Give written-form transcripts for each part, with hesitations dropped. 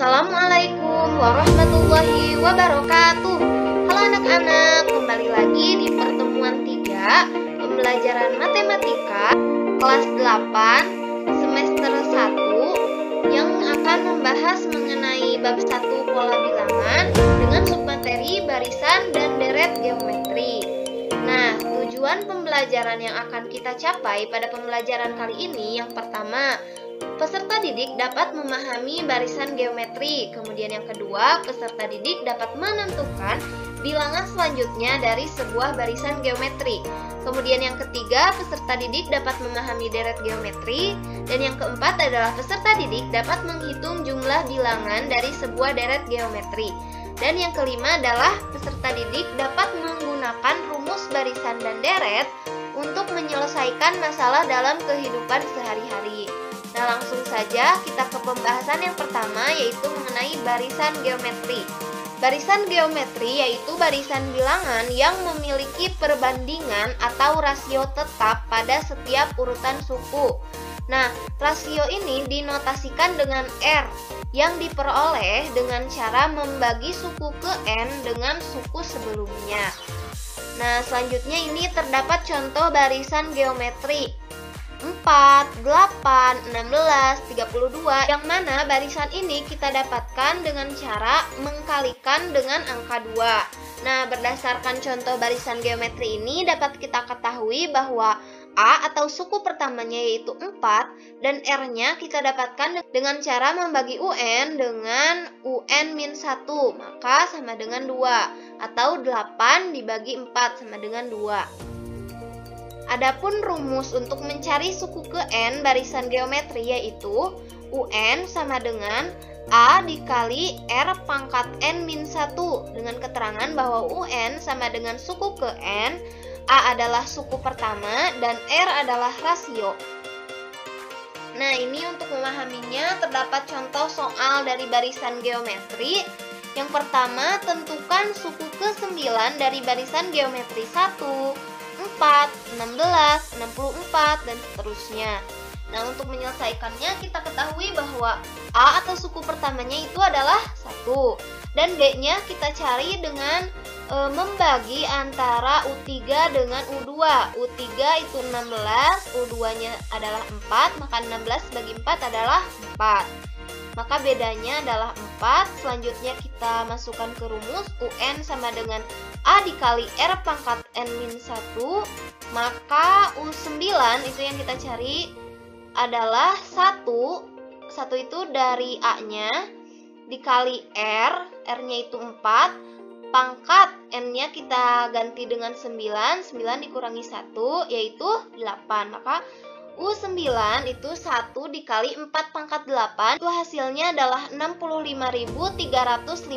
Assalamualaikum warahmatullahi wabarakatuh. Halo anak-anak, kembali lagi di pertemuan 3 pembelajaran matematika kelas 8 semester 1 yang akan membahas mengenai bab 1 pola bilangan dengan submateri barisan dan deret geometri. Nah, tujuan pembelajaran yang akan kita capai pada pembelajaran kali ini yang pertama, peserta didik dapat memahami barisan geometri. Kemudian yang kedua, peserta didik dapat menentukan bilangan selanjutnya dari sebuah barisan geometri. Kemudian yang ketiga, peserta didik dapat memahami deret geometri. Dan yang keempat adalah peserta didik dapat menghitung jumlah bilangan dari sebuah deret geometri. Dan yang kelima adalah peserta didik dapat menggunakan rumus barisan dan deret untuk menyelesaikan masalah dalam kehidupan sehari-hari. Nah, langsung saja kita ke pembahasan yang pertama, yaitu mengenai barisan geometri. Barisan geometri yaitu barisan bilangan yang memiliki perbandingan atau rasio tetap pada setiap urutan suku. Nah, rasio ini dinotasikan dengan R yang diperoleh dengan cara membagi suku ke N dengan suku sebelumnya. Nah, selanjutnya ini terdapat contoh barisan geometri 4, 8, 16, 32, yang mana barisan ini kita dapatkan dengan cara mengkalikan dengan angka 2. Nah, berdasarkan contoh barisan geometri ini dapat kita ketahui bahwa A atau suku pertamanya yaitu 4 dan R-nya kita dapatkan dengan cara membagi UN dengan UN-1, maka sama dengan 2, atau 8 dibagi 4 sama dengan 2. Adapun rumus untuk mencari suku ke N barisan geometri yaitu UN sama dengan A dikali R pangkat N-1 dengan keterangan bahwa UN sama dengan suku ke N, A adalah suku pertama, dan R adalah rasio. Nah, ini untuk memahaminya terdapat contoh soal dari barisan geometri. Yang pertama, tentukan suku ke-9 dari barisan geometri 1, 4, 16, 64, dan seterusnya. Nah, untuk menyelesaikannya kita ketahui bahwa A atau suku pertamanya itu adalah 1 dan B-nya kita cari dengan membagi antara U3 dengan U2. U3 itu 16, U2-nya adalah 4, maka 16 bagi 4 adalah 4. Maka bedanya adalah 4. Selanjutnya kita masukkan ke rumus UN sama dengan A dikali R pangkat N-1. Maka U9 itu yang kita cari adalah 1. 1 itu dari A-nya dikali R. R-nya itu 4. Pangkat N-nya kita ganti dengan 9. 9 dikurangi 1 yaitu 8. Maka U9 itu 1 dikali 4 pangkat 8, itu hasilnya adalah 65.356.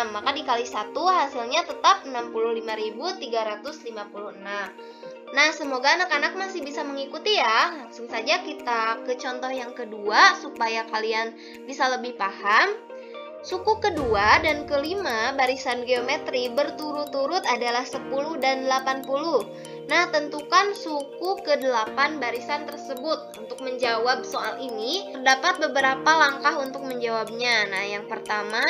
Maka dikali 1 hasilnya tetap 65.356. Nah, semoga anak-anak masih bisa mengikuti ya. Langsung saja kita ke contoh yang kedua supaya kalian bisa lebih paham. Suku kedua dan kelima barisan geometri berturut-turut adalah 10 dan 80. Nah, tentukan suku ke-8 barisan tersebut. Untuk menjawab soal ini, terdapat beberapa langkah untuk menjawabnya. Nah, yang pertama,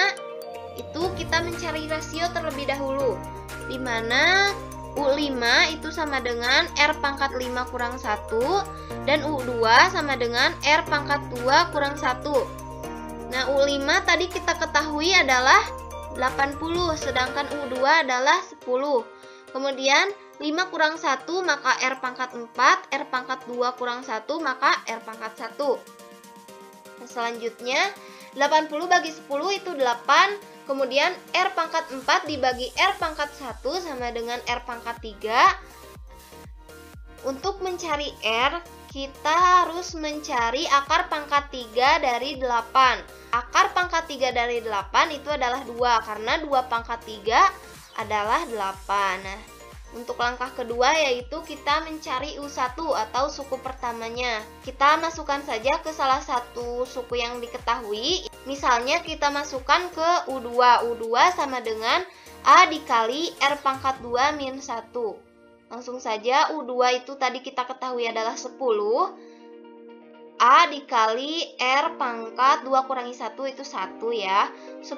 itu kita mencari rasio terlebih dahulu, di mana U5 itu sama dengan R pangkat 5 kurang 1, dan U2 sama dengan R pangkat 2 kurang 1. Nah, U5 tadi kita ketahui adalah 80, sedangkan U2 adalah 10. Kemudian 5 kurang 1 maka R pangkat 4, R pangkat 2 kurang 1 maka R pangkat 1. Nah, selanjutnya 80 bagi 10 itu 8, kemudian R pangkat 4 dibagi R pangkat 1 sama dengan R pangkat 3. Untuk mencari R, kita harus mencari akar pangkat 3 dari 8. Akar pangkat 3 dari 8 itu adalah 2, karena 2 pangkat 3 adalah 8. Nah, untuk langkah kedua yaitu kita mencari U1 atau suku pertamanya. Kita masukkan saja ke salah satu suku yang diketahui. Misalnya kita masukkan ke U2. U2 sama dengan A dikali R pangkat 2 min 1. Langsung saja U2 itu tadi kita ketahui adalah 10. A dikali R pangkat 2 kurangi 1 itu 1 ya. 10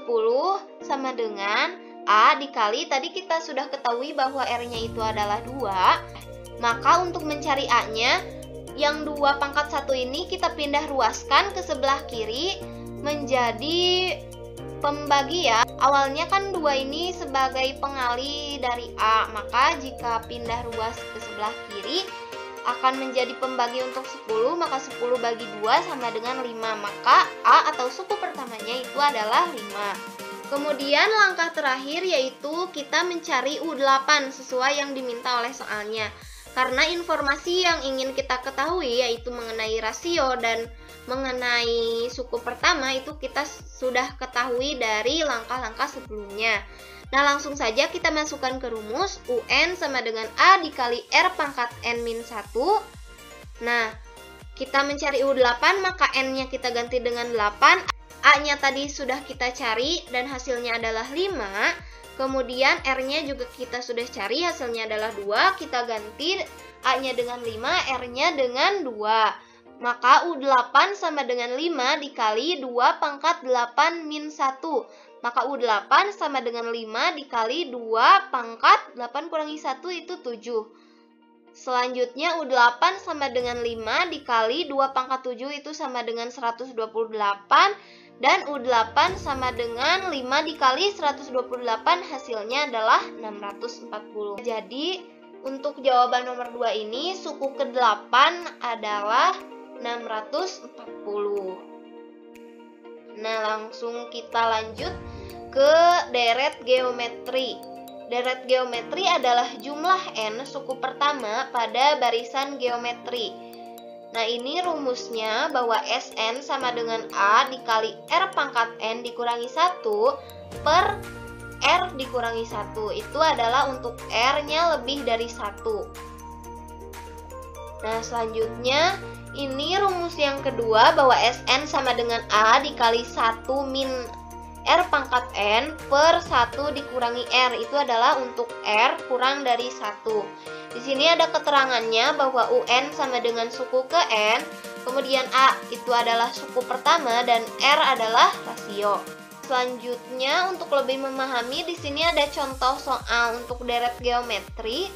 sama dengan A dikali, tadi kita sudah ketahui bahwa R-nya itu adalah 2. Maka untuk mencari A-nya, yang 2 pangkat 1 ini kita pindah ruaskan ke sebelah kiri menjadi pembagi ya. Awalnya kan 2 ini sebagai pengali dari A, maka jika pindah ruas ke sebelah kiri akan menjadi pembagi untuk 10, maka 10 bagi 2 sama dengan 5, maka A atau suku pertamanya itu adalah 5. Kemudian langkah terakhir yaitu kita mencari U8 sesuai yang diminta oleh soalnya. Karena informasi yang ingin kita ketahui yaitu mengenai rasio dan mengenai suku pertama itu kita sudah ketahui dari langkah-langkah sebelumnya. Nah, langsung saja kita masukkan ke rumus UN sama dengan A dikali R pangkat N-1. Nah, kita mencari U8, maka N-nya kita ganti dengan 8. A-nya tadi sudah kita cari dan hasilnya adalah 5. Kemudian R-nya juga kita sudah cari, hasilnya adalah 2. Kita ganti A-nya dengan 5, R-nya dengan 2. Maka U8 sama dengan 5 dikali 2 pangkat 8 min 1. Maka U8 sama dengan 5 dikali 2 pangkat 8 kurangi 1 itu 7. Selanjutnya U8 sama dengan 5 dikali 2 pangkat 7 itu sama dengan 128. Dan U8 sama dengan 5 dikali 128 hasilnya adalah 640. Jadi untuk jawaban nomor 2 ini suku ke-8 adalah 640. Nah, langsung kita lanjut ke deret geometri. Deret geometri adalah jumlah N suku pertama pada barisan geometri. Nah, ini rumusnya bahwa Sn sama dengan A dikali R pangkat N dikurangi 1 per R dikurangi 1. Itu adalah untuk R-nya lebih dari 1. Nah, selanjutnya ini rumus yang kedua bahwa Sn sama dengan A dikali 1 min R pangkat N per 1 dikurangi R. Itu adalah untuk R kurang dari 1. Di sini ada keterangannya bahwa UN sama dengan suku ke N, kemudian A itu adalah suku pertama dan R adalah rasio. Selanjutnya untuk lebih memahami di sini ada contoh soal untuk deret geometri.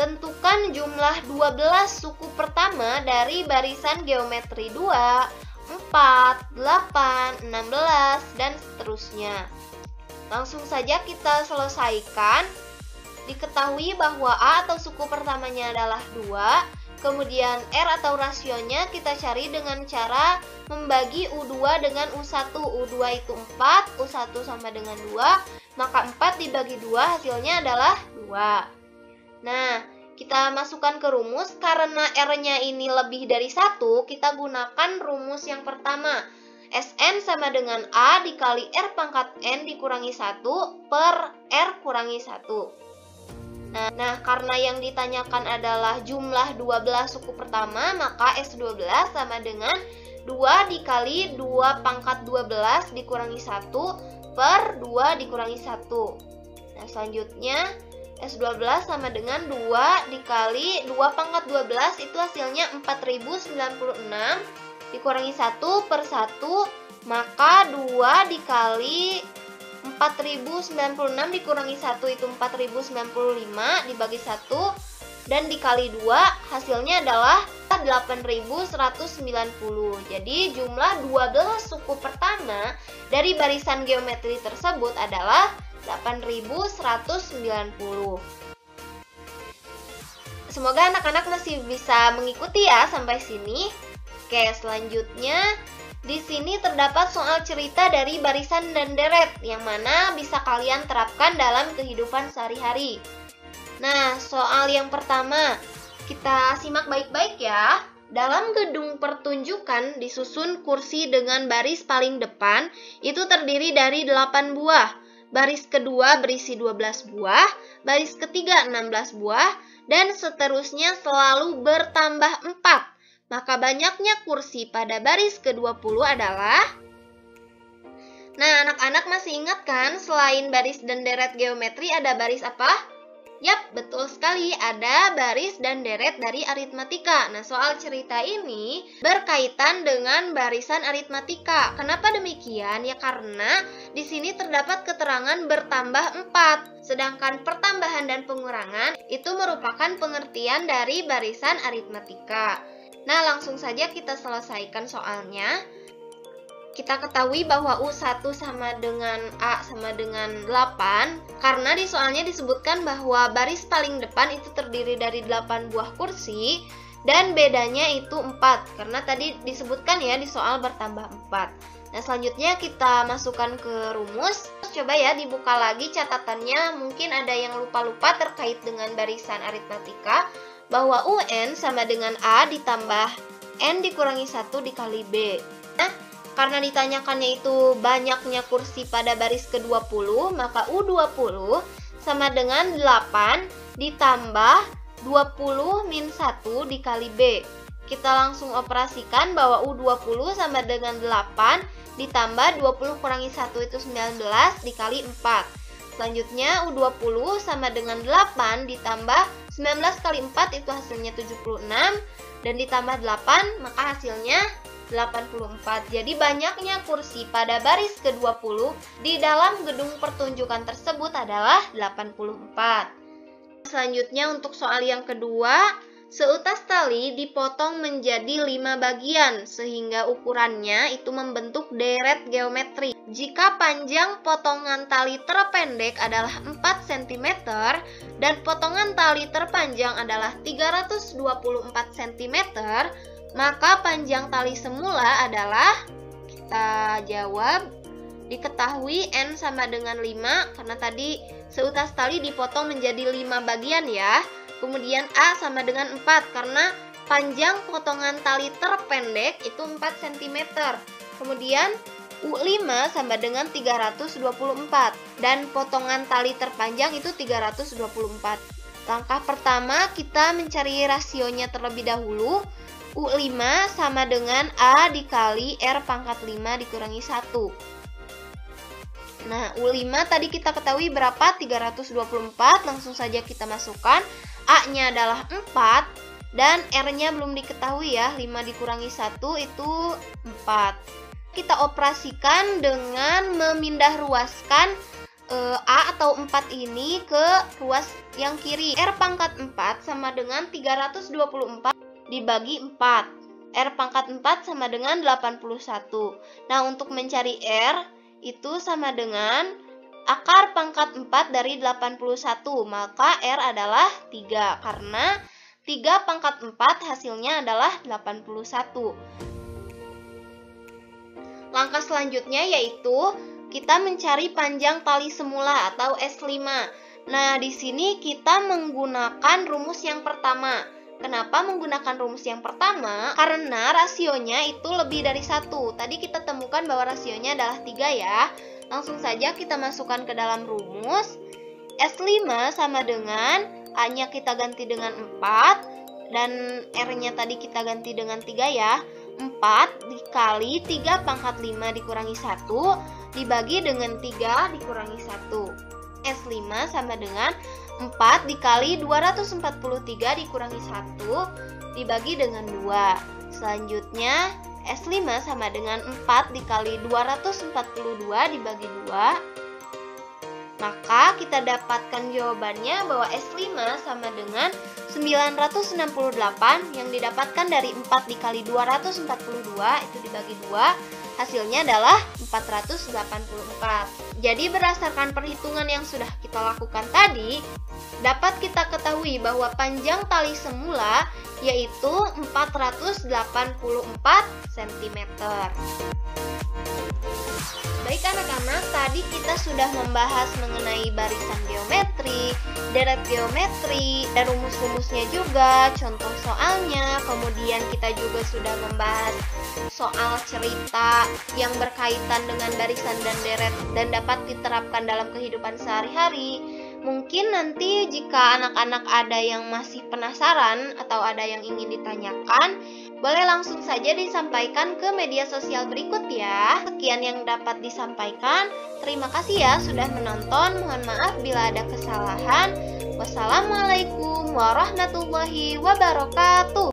Tentukan jumlah 12 suku pertama dari barisan geometri 2, 4, 8, 16, dan seterusnya. Langsung saja kita selesaikan. Diketahui bahwa A atau suku pertamanya adalah 2, kemudian R atau rasionya kita cari dengan cara membagi U2 dengan U1. U2 itu 4, U1 sama dengan 2, maka 4 dibagi 2 hasilnya adalah 2. Nah, kita masukkan ke rumus. Karena R-nya ini lebih dari 1, kita gunakan rumus yang pertama. Sn sama dengan A dikali R pangkat N dikurangi 1 per R kurangi 1. Nah, karena yang ditanyakan adalah jumlah 12 suku pertama, maka S12 sama dengan 2 dikali 2 pangkat 12 dikurangi 1 per 2 dikurangi 1. Nah, selanjutnya S12 sama dengan 2 dikali 2 pangkat 12 itu hasilnya 4096 dikurangi 1 per 1, maka 2 dikali 4096 dikurangi 1 itu 4095 dibagi 1 dan dikali 2 hasilnya adalah 8190. Jadi jumlah 12 suku pertama dari barisan geometri tersebut adalah 8190. Semoga anak-anak masih bisa mengikuti ya sampai sini. Oke, selanjutnya di sini terdapat soal cerita dari barisan dan deret yang mana bisa kalian terapkan dalam kehidupan sehari-hari. Nah, soal yang pertama, kita simak baik-baik ya. Dalam gedung pertunjukan disusun kursi dengan baris paling depan itu terdiri dari 8 buah. Baris kedua berisi 12 buah, baris ketiga 16 buah, dan seterusnya selalu bertambah 4. Maka banyaknya kursi pada baris ke-20 adalah... Nah, anak-anak masih ingat kan selain baris dan deret geometri ada baris apa? Yap, betul sekali, ada baris dan deret dari aritmatika. Nah, soal cerita ini berkaitan dengan barisan aritmatika. Kenapa demikian? Ya karena di sini terdapat keterangan bertambah 4. Sedangkan pertambahan dan pengurangan itu merupakan pengertian dari barisan aritmatika. Nah, langsung saja kita selesaikan soalnya. Kita ketahui bahwa U1 sama dengan A sama dengan 8 karena di soalnya disebutkan bahwa baris paling depan itu terdiri dari 8 buah kursi dan bedanya itu 4 karena tadi disebutkan ya di soal bertambah 4. Nah, selanjutnya kita masukkan ke rumus. Coba ya dibuka lagi catatannya, mungkin ada yang lupa-lupa terkait dengan barisan aritmatika bahwa UN sama dengan A ditambah N dikurangi 1 dikali B. Nah, karena ditanyakannya itu banyaknya kursi pada baris ke-20, maka U20 sama dengan 8 ditambah 20 min 1 dikali B. Kita langsung operasikan bahwa U20 sama dengan 8 ditambah 20 kurangi 1 itu 19 dikali 4. Selanjutnya U20 sama dengan 8 ditambah 19 kali 4 itu hasilnya 76 dan ditambah 8 maka hasilnya 84. Jadi banyaknya kursi pada baris ke-20 di dalam gedung pertunjukan tersebut adalah 84. Selanjutnya untuk soal yang kedua, seutas tali dipotong menjadi 5 bagian sehingga ukurannya itu membentuk deret geometri. Jika panjang potongan tali terpendek adalah 4 cm dan potongan tali terpanjang adalah 324 cm, maka panjang tali semula adalah, kita jawab, diketahui N sama dengan 5 karena tadi seutas tali dipotong menjadi 5 bagian ya. Kemudian A sama dengan 4 karena panjang potongan tali terpendek itu 4 cm. Kemudian U5 sama dengan 324 dan potongan tali terpanjang itu 324. Langkah pertama kita mencari rasionya terlebih dahulu. U5 sama dengan A dikali R pangkat 5 dikurangi 1. Nah, U5 tadi kita ketahui berapa? 324. Langsung saja kita masukkan. A-nya adalah 4 dan R-nya belum diketahui ya. 5 dikurangi 1 itu 4. Kita operasikan dengan memindah ruaskan A atau 4 ini ke ruas yang kiri. R pangkat 4 sama dengan 324 dibagi 4. R pangkat 4 sama dengan 81. Nah, untuk mencari R itu sama dengan akar pangkat 4 dari 81. Maka R adalah 3 karena 3 pangkat 4 hasilnya adalah 81. Langkah selanjutnya yaitu kita mencari panjang tali semula atau S5. Nah, di sini kita menggunakan rumus yang pertama. Kenapa menggunakan rumus yang pertama? Karena rasionya itu lebih dari 1. Tadi kita temukan bahwa rasionya adalah 3 ya. Langsung saja kita masukkan ke dalam rumus. S5 sama dengan A-nya kita ganti dengan 4 dan R-nya tadi kita ganti dengan 3 ya. 4 dikali 3 pangkat 5 dikurangi 1 dibagi dengan 3 dikurangi 1. S5 sama dengan 4 dikali 243 dikurangi 1 dibagi dengan 2. Selanjutnya S5 sama dengan 4 dikali 242 dibagi 2. Maka kita dapatkan jawabannya bahwa S5 sama dengan 968 yang didapatkan dari 4 dikali 242 itu dibagi 2. Hasilnya adalah 484. Jadi berdasarkan perhitungan yang sudah kita lakukan tadi, dapat kita ketahui bahwa panjang tali semula yaitu 484 cm. Baik anak-anak, tadi kita sudah membahas mengenai barisan geometri, deret geometri, dan rumus-rumusnya juga, contoh soalnya. Kemudian kita juga sudah membahas soal cerita yang berkaitan dengan barisan dan deret dan dapat diterapkan dalam kehidupan sehari-hari. Mungkin nanti jika anak-anak ada yang masih penasaran atau ada yang ingin ditanyakan, boleh langsung saja disampaikan ke media sosial berikut ya. Sekian yang dapat disampaikan. Terima kasih ya sudah menonton. Mohon maaf bila ada kesalahan. Wassalamualaikum warahmatullahi wabarakatuh.